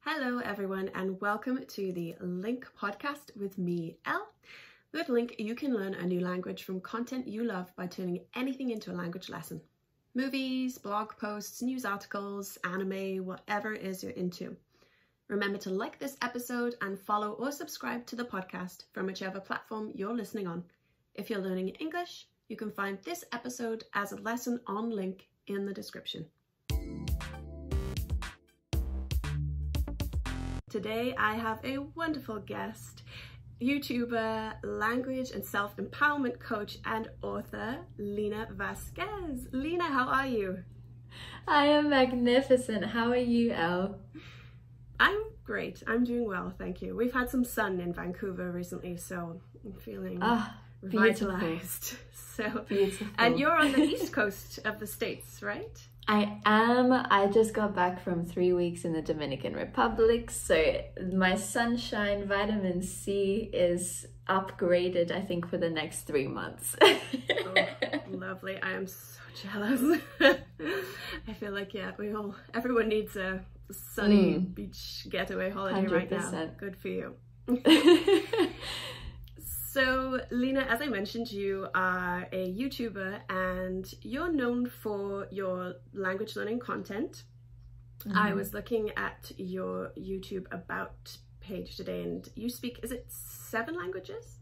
Hello everyone and welcome to the LingQ podcast with me, Elle. With LingQ, you can learn a new language from content you love by turning anything into a language lesson. Movies, blog posts, news articles, anime, whatever it is you're into. Remember to like this episode and follow or subscribe to the podcast from whichever platform you're listening on. If you're learning English, you can find this episode as a lesson on LingQ in the description. Today I have a wonderful guest, YouTuber, language and self-empowerment coach and author, Lina Vasquez. Lina, how are you? I am magnificent. How are you, Elle? I'm great. I'm doing well, thank you. We've had some sun in Vancouver recently, so I'm feeling revitalized. So beautiful. And you're on the east coast of the States, right? I am. I just got back from 3 weeks in the Dominican Republic, so my sunshine vitamin C is upgraded, I think, for the next 3 months. Oh, lovely. I am so jealous. I feel like, yeah, everyone needs a sunny beach getaway holiday 100%. Right now. Good for you. So, Lina, as I mentioned, you are a YouTuber and you're known for your language learning content. I was looking at your YouTube About page today and you speak, is it 7 languages?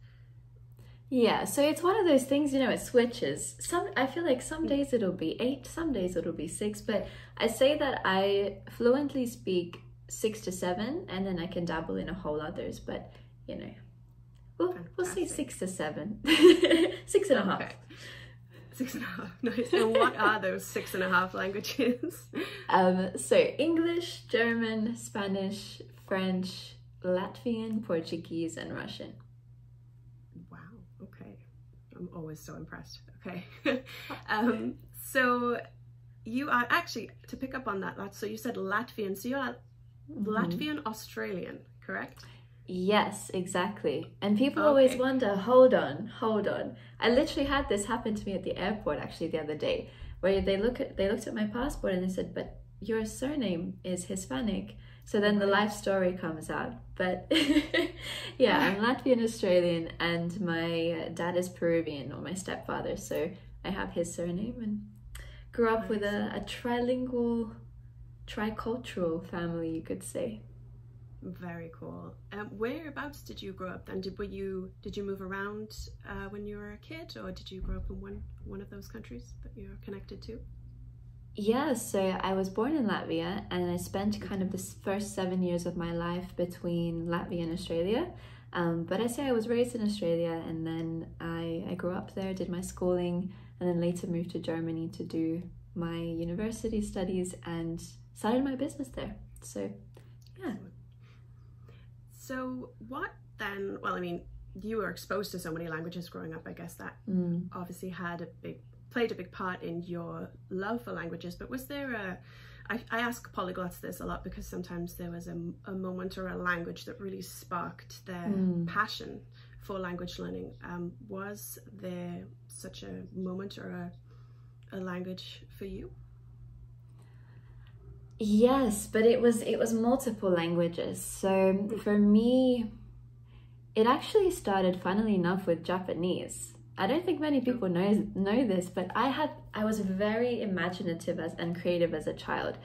Yeah, so it's one of those things, you know, it switches. I feel like some days it'll be 8, some days it'll be 6, but I say that I fluently speak 6 to 7 and then I can dabble in a whole others, but you know. We'll say 6 to 7. 6 and a half. Okay. 6 and a half, nice. And what are those 6.5 languages? So English, German, Spanish, French, Latvian, Portuguese, and Russian. Wow, okay. I'm always so impressed. Okay. So you are actually, to pick up on that, so you said Latvian, so you're Latvian Australian, correct? Yes, exactly. And people always wonder, hold on. I literally had this happen to me at the airport actually the other day, where they looked at my passport and they said, but your surname is Hispanic. So then the life story comes out. But yeah, I'm Latvian Australian and my dad is Peruvian, or my stepfather. So I have his surname and grew up with a trilingual, tricultural family, you could say. Very cool. Whereabouts did you grow up then? Did you move around when you were a kid, or did you grow up in one of those countries that you're connected to? Yeah, so I was born in Latvia and I spent kind of the first 7 years of my life between Latvia and Australia. But I say I was raised in Australia and then I grew up there, did my schooling, and then later moved to Germany to do my university studies and started my business there. So yeah. So what then, well, I mean, you were exposed to so many languages growing up. I guess that obviously played a big part in your love for languages, but was there I ask polyglots this a lot because sometimes there was a moment or a language that really sparked their passion for language learning. Was there such a moment or a language for you? Yes, but it was multiple languages. So for me, it actually started, funnily enough, with Japanese. I don't think many people know this, but I was very imaginative and creative as a child.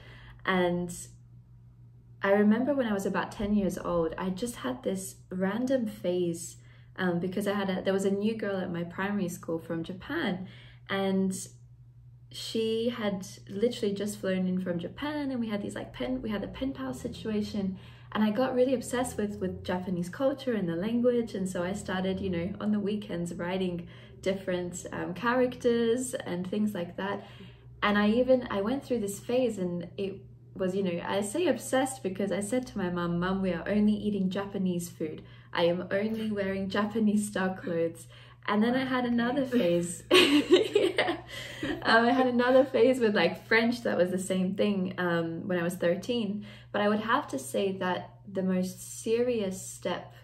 And I remember when I was about 10 years old, I just had this random phase because there was a new girl at my primary school from Japan, and she had literally just flown in from Japan, and we had a pen pal situation, and I got really obsessed with Japanese culture and the language. And so I started, you know, on the weekends writing different characters and things like that. And I went through this phase, and it was, you know, I say obsessed because I said to my mum, we are only eating Japanese food. I am only wearing Japanese style clothes. And then I had another phase. I had another phase with like French that was the same thing when I was 13. But I would have to say that the most serious step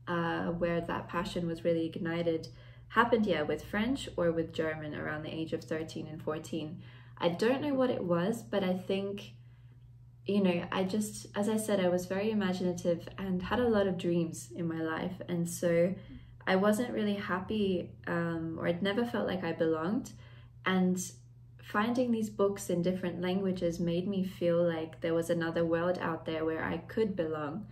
where that passion was really ignited happened, with French or with German around the age of 13 and 14. I don't know what it was, but I think you know, I just, as I said, I was very imaginative and had a lot of dreams in my life. And so I wasn't really happy, or it never felt like I belonged. And finding these books in different languages made me feel like there was another world out there where I could belong.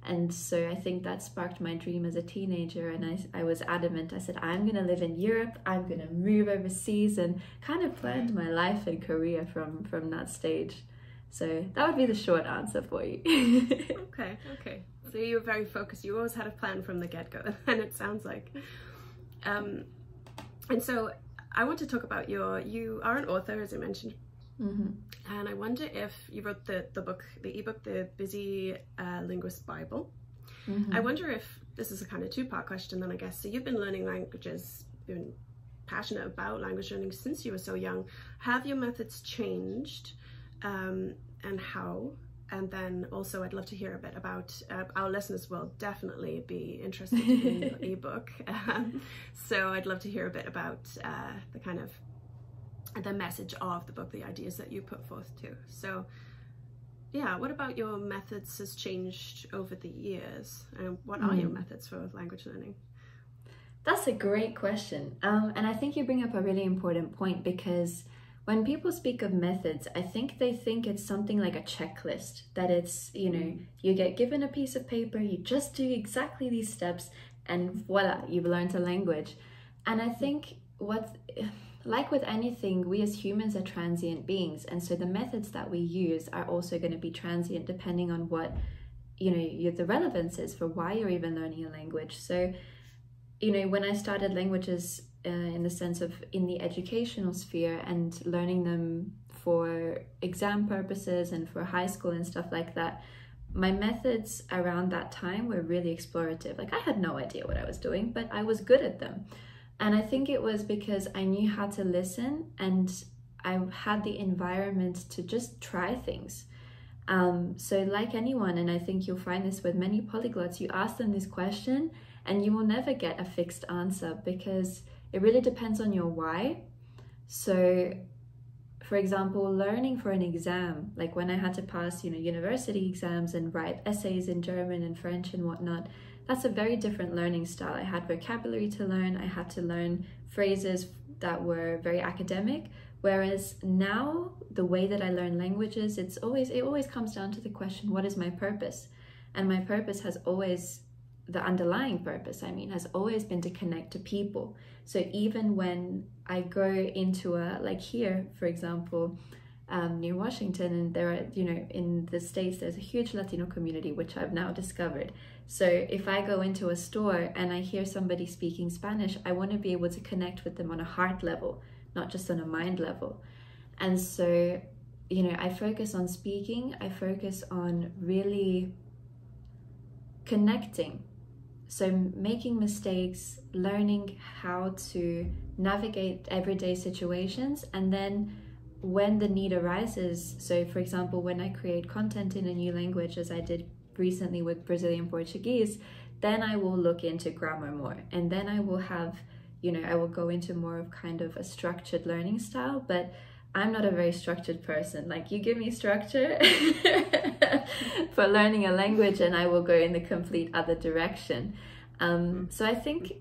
And so I think that sparked my dream as a teenager, and I was adamant. I said, I'm going to live in Europe, I'm going to move overseas, and kind of planned my life and career from that stage. So that would be the short answer for you. Okay. So you were very focused. You always had a plan from the get-go, and it sounds like. And so I want to talk about you are an author, as I mentioned. Mm-hmm. And I wonder if you wrote the ebook, The Busy Linguist Bible. Mm-hmm. I wonder if this is a kind of two-part question then, I guess. So you've been learning languages, been passionate about language learning since you were so young. Have your methods changed, and how? And then also I'd love to hear a bit about, our listeners will definitely be interested in your ebook. So I'd love to hear a bit about the kind of the message of the book, the ideas that you put forth too. So yeah, what about your methods has changed over the years? And what are your methods for language learning? That's a great question. And I think you bring up a really important point, because when people speak of methods, I think they think it's something like a checklist, that it's, you know, you get given a piece of paper, you just do exactly these steps, and voila, you've learned a language. And I think like with anything, we as humans are transient beings, and so the methods that we use are also going to be transient depending on what, you know, the relevance is for why you're even learning a language. So, you know, when I started languages in the sense of in the educational sphere and learning them for exam purposes and for high school and stuff like that, my methods around that time were really explorative. Like, I had no idea what I was doing, but I was good at them. And I think it was because I knew how to listen, and I had the environment to just try things. So like anyone, and I think you'll find this with many polyglots, you ask them this question and you will never get a fixed answer, because it really depends on your why. So for example, learning for an exam, like when I had to pass, you know, university exams and write essays in German and French and whatnot, that's a very different learning style. I had vocabulary to learn, I had to learn phrases that were very academic, whereas now the way that I learn languages, it always comes down to the question, what is my purpose? And my purpose has always, the underlying purpose, I mean, has always been to connect to people. So even when I go into like here, for example, near Washington, and there are, you know, in the States, there's a huge Latino community, which I've now discovered. So if I go into a store and I hear somebody speaking Spanish, I want to be able to connect with them on a heart level, not just on a mind level. And so, you know, I focus on speaking, I focus on really connecting. So making mistakes, learning how to navigate everyday situations, and then when the need arises, so for example, when I create content in a new language, as I did recently with Brazilian Portuguese, then I will look into grammar more, and then I will have, you know, I will go into more of kind of a structured learning style. But I'm not a very structured person. Like, you give me structure for learning a language and I will go in the complete other direction. So I think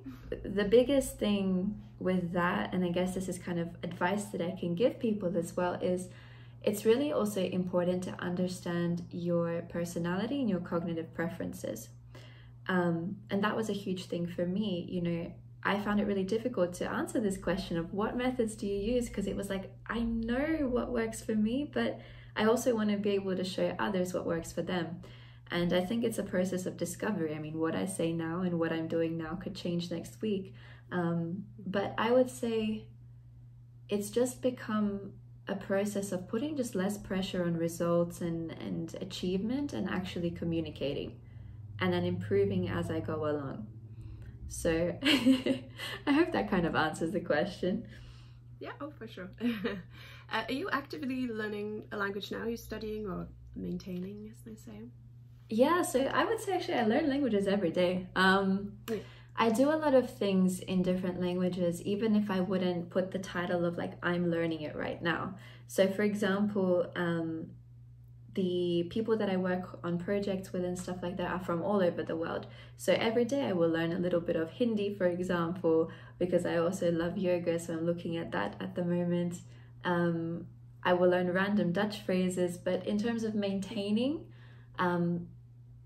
the biggest thing with that, and I guess this is kind of advice that I can give people as well, is it's really also important to understand your personality and your cognitive preferences. And that was a huge thing for me. You know, I found it really difficult to answer this question of what methods do you use, because it was like, I know what works for me, but I also want to be able to show others what works for them. And I think it's a process of discovery. I mean, what I say now and what I'm doing now could change next week. But I would say it's just become a process of putting just less pressure on results and achievement, and actually communicating and then improving as I go along. So I hope that kind of answers the question. Yeah, oh, for sure. Are you actively learning a language now? Are you studying or maintaining, as they say? Yeah, so I would say actually I learn languages every day. I do a lot of things in different languages, even if I wouldn't put the title of like, I'm learning it right now. So for example, the people that I work on projects with and stuff like that are from all over the world. So every day I will learn a little bit of Hindi, for example, because I also love yoga, so I'm looking at that at the moment. I will learn random Dutch phrases, but in terms of maintaining,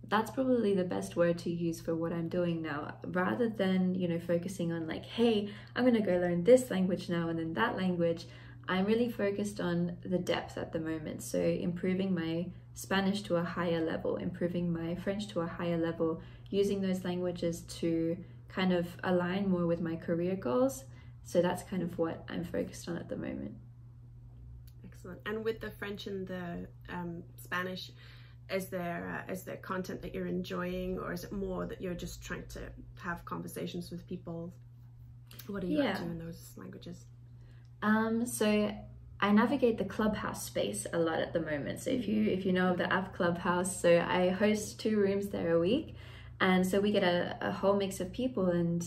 that's probably the best word to use for what I'm doing now, rather than, you know, focusing on like, hey, I'm gonna go learn this language now and then that language. I'm really focused on the depth at the moment. So improving my Spanish to a higher level, improving my French to a higher level, using those languages to kind of align more with my career goals. So that's kind of what I'm focused on at the moment. Excellent. And with the French and the Spanish, is there content that you're enjoying, or is it more that you're just trying to have conversations with people? What are you up to in those languages? So I navigate the Clubhouse space a lot at the moment. So if you know of the app Clubhouse, so I host 2 rooms there a week, and so we get a whole mix of people. And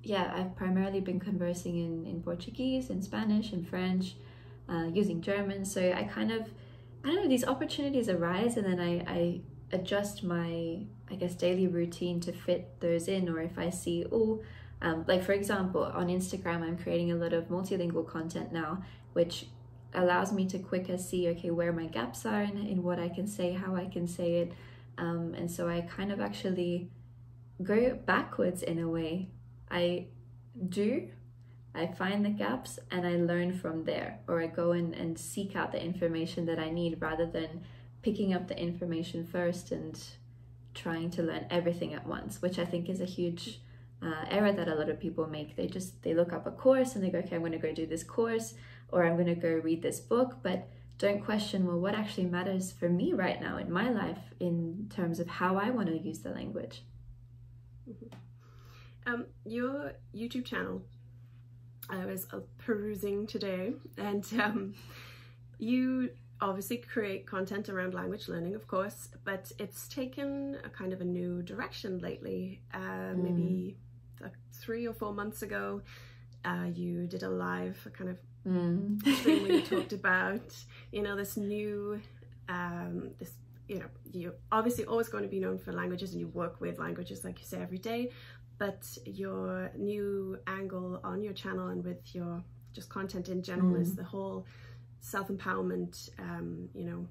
yeah, I've primarily been conversing in Portuguese, in Spanish, in French, using German. So I kind of, I don't know, these opportunities arise, and then I adjust my, I guess, daily routine to fit those in. Or if I see, like for example, on Instagram, I'm creating a lot of multilingual content now, which allows me to quicker see, okay, where my gaps are in what I can say, how I can say it. And so I kind of actually go backwards in a way. I find the gaps and I learn from there, or I go in and seek out the information that I need, rather than picking up the information first and trying to learn everything at once, which I think is a huge error that a lot of people make. They look up a course and they go, okay, I'm going to go do this course, or I'm going to go read this book, but don't question, well, what actually matters for me right now in my life in terms of how I want to use the language. Mm-hmm. Your YouTube channel, I was perusing today, and you obviously create content around language learning, of course, but it's taken a kind of a new direction lately. Maybe like 3 or 4 months ago, you did a live kind of stream where you talked about, you know, this new, this, you know, you're obviously always going to be known for languages, and you work with languages, like you say, every day. But your new angle on your channel and with your just content in general is the whole self-empowerment, you know,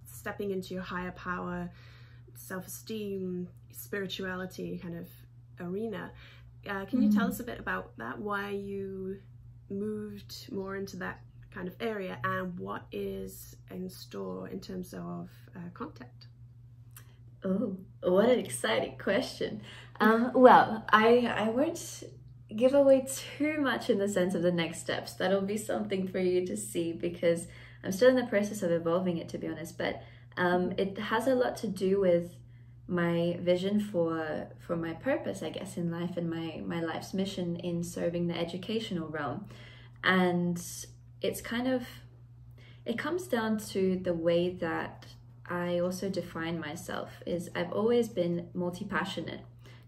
stepping into your higher power, self-esteem, spirituality kind of arena. Can you tell us a bit about that, why you moved more into that kind of area, and what is in store in terms of content? Oh, what an exciting question. Well, I won't give away too much in the sense of the next steps. That'll be something for you to see, because I'm still in the process of evolving it, to be honest. But it has a lot to do with my vision for my purpose, I guess, in life, and my life's mission in serving the educational realm. And it's kind of, it comes down to the way that I also define myself. Is I've always been multi-passionate,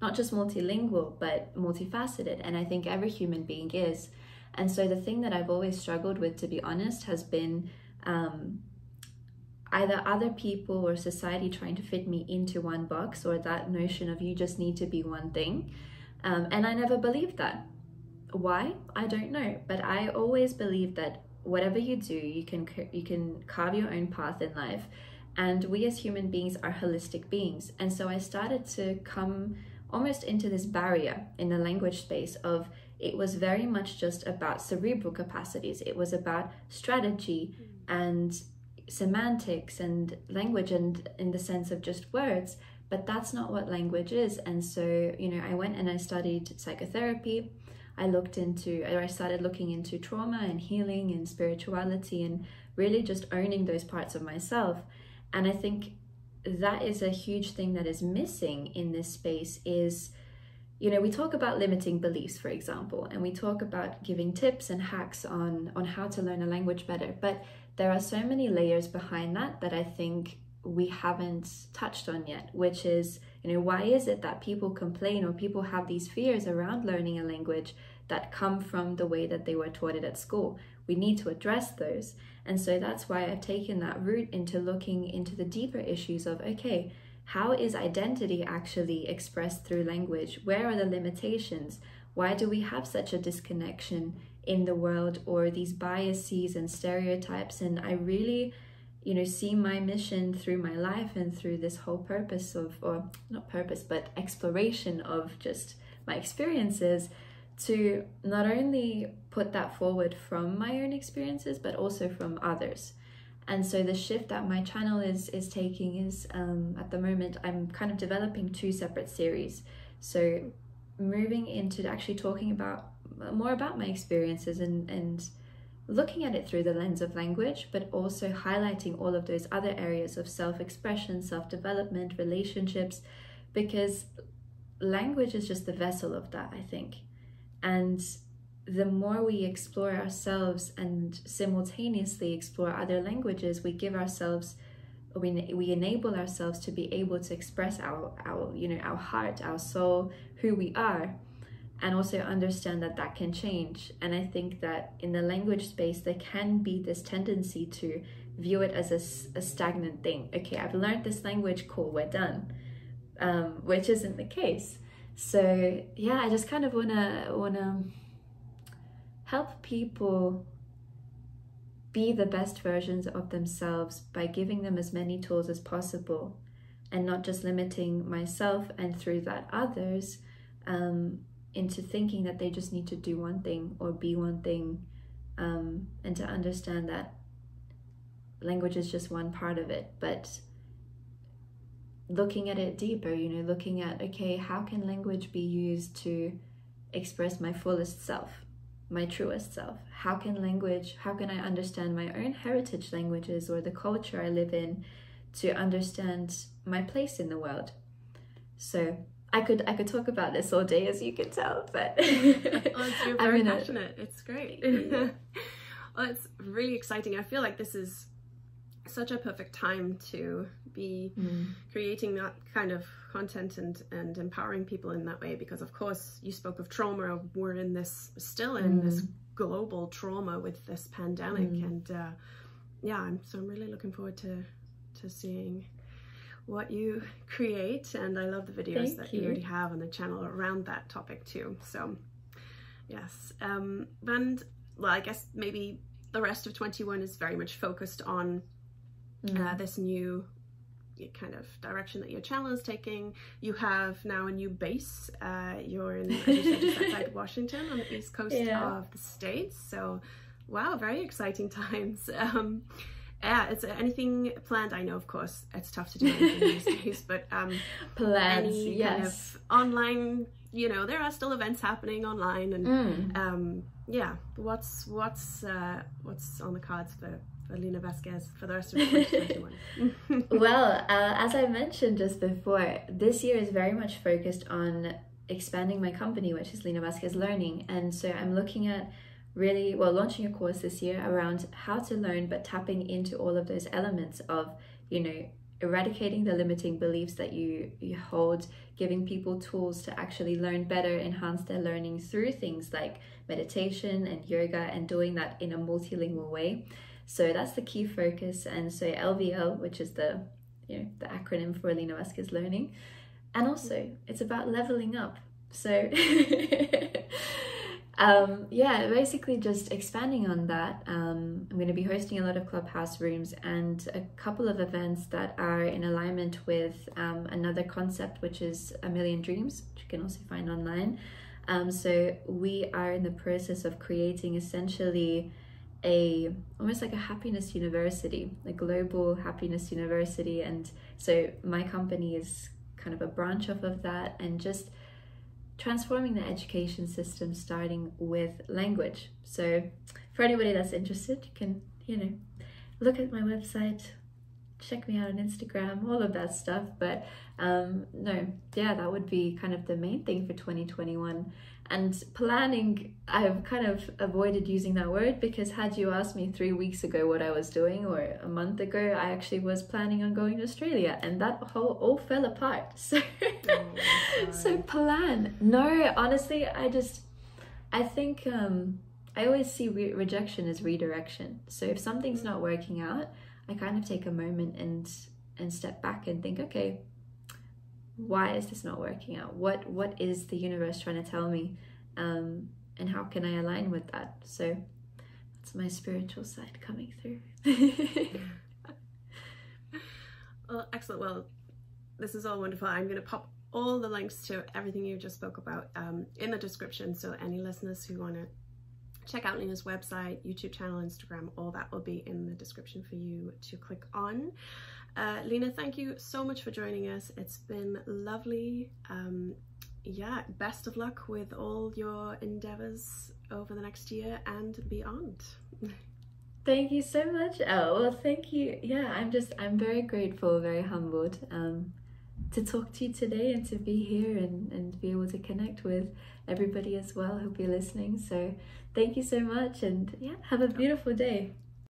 not just multilingual, but multifaceted. And I think every human being is. And so the thing that I've always struggled with, to be honest, has been either other people or society trying to fit me into one box, or that notion of you just need to be one thing. And I never believed that. Why? I don't know. But I always believed that whatever you do, you can carve your own path in life. And we as human beings are holistic beings. And so I started to come almost into this barrier in the language space of, it was very much just about cerebral capacities. It was about strategy and semantics and language, and in the sense of just words, but that's not what language is. And so, you know, I went and I studied psychotherapy. I started looking into trauma and healing and spirituality, and really just owning those parts of myself. And I think that is a huge thing that is missing in this space is, you know, we talk about limiting beliefs, for example, and we talk about giving tips and hacks on how to learn a language better. But there are so many layers behind that I think we haven't touched on yet, which is, you know, why is it that people complain or people have these fears around learning a language that come from the way that they were taught it at school? we need to address those. And so that's why I've taken that route into looking into the deeper issues of, okay, how is identity actually expressed through language? Where are the limitations? Why do we have such a disconnection in the world, or these biases and stereotypes? And I really, see my mission through my life and through this whole purpose of, or not purpose, but exploration of just my experiences, to not only put that forward from my own experiences, but also from others. And so the shift that my channel is taking is, at the moment, I'm kind of developing 2 separate series. So moving into actually talking more about my experiences and looking at it through the lens of language, but also highlighting all of those other areas of self-expression, self-development, relationships, because language is just the vessel of that, I think. And the more we explore ourselves and simultaneously explore other languages, we give ourselves, we enable ourselves to be able to express our heart, our soul, who we are, and also understand that can change. And I think that in the language space, there can be this tendency to view it as a stagnant thing. Okay, I've learned this language, cool, we're done, which isn't the case. So yeah, I just kind of wanna help people be the best versions of themselves by giving them as many tools as possible, and not just limiting myself and through that others into thinking that they just need to do one thing or be one thing, and to understand that language is just one part of it, but looking at it deeper, looking at, okay, how can language be used to express my fullest self, my truest self? How can I understand my own heritage languages or the culture I live in to understand my place in the world? So I could talk about this all day, as you can tell, but you're very passionate. It's great. Yeah. Well, it's really exciting. I feel like this is such a perfect time to be creating that kind of content and empowering people in that way, because of course you spoke of trauma. We're still in this global trauma with this pandemic, and I'm really looking forward to seeing what you create, and I love the videos that you already have on the channel around that topic too. So yes, and well, I guess maybe the rest of 21 is very much focused on this new kind of direction that your channel is taking. You have now a new base. You're in, as you said, just outside Washington on the east coast of the States. So wow, very exciting times. Is there anything planned? I know, of course, it's tough to do anything these days, but plans, any kind of online, there are still events happening online, and what's on the cards for Lina Vasquez for the rest of 2021? Well, as I mentioned just before, this year is very much focused on expanding my company, which is Lina Vasquez Learning. And so I'm looking at launching a course this year around how to learn, but tapping into all of those elements of, eradicating the limiting beliefs that you hold, giving people tools to actually learn better, enhance their learning through things like meditation and yoga, and doing that in a multilingual way. So that's the key focus. And so LVL, which is the acronym for Lina Vasquez Learning, and also it's about leveling up. So basically just expanding on that. I'm going to be hosting a lot of Clubhouse rooms and a couple of events that are in alignment with another concept, which is A Million Dreams, which you can also find online. So we are in the process of creating essentially almost like a happiness university, a global happiness university. And so my company is kind of a branch off of that, and just transforming the education system starting with language. So for anybody that's interested, you can look at my website, check me out on Instagram, all of that stuff. But that would be kind of the main thing for 2021. And planning, I've kind of avoided using that word, because had you asked me 3 weeks ago what I was doing, or a month ago, I actually was planning on going to Australia, and that all fell apart. So so plan. No, honestly, I think I always see rejection as redirection. So if something's not working out, I kind of take a moment and step back and think, okay, why is this not working out? What is the universe trying to tell me? And how can I align with that? So that's my spiritual side coming through. Well, excellent. Well, this is all wonderful. I'm going to pop all the links to everything you just spoke about in the description. So any listeners who want to check out Lina's website, YouTube channel, Instagram, all that will be in the description for you to click on. Lina, thank you so much for joining us. It's been lovely. Yeah, best of luck with all your endeavors over the next year and beyond. Thank you so much. Oh, well, thank you. Yeah, I'm very grateful, very humbled to talk to you today and to be here and be able to connect with everybody as well who'll be listening. So thank you so much, and yeah, have a beautiful day.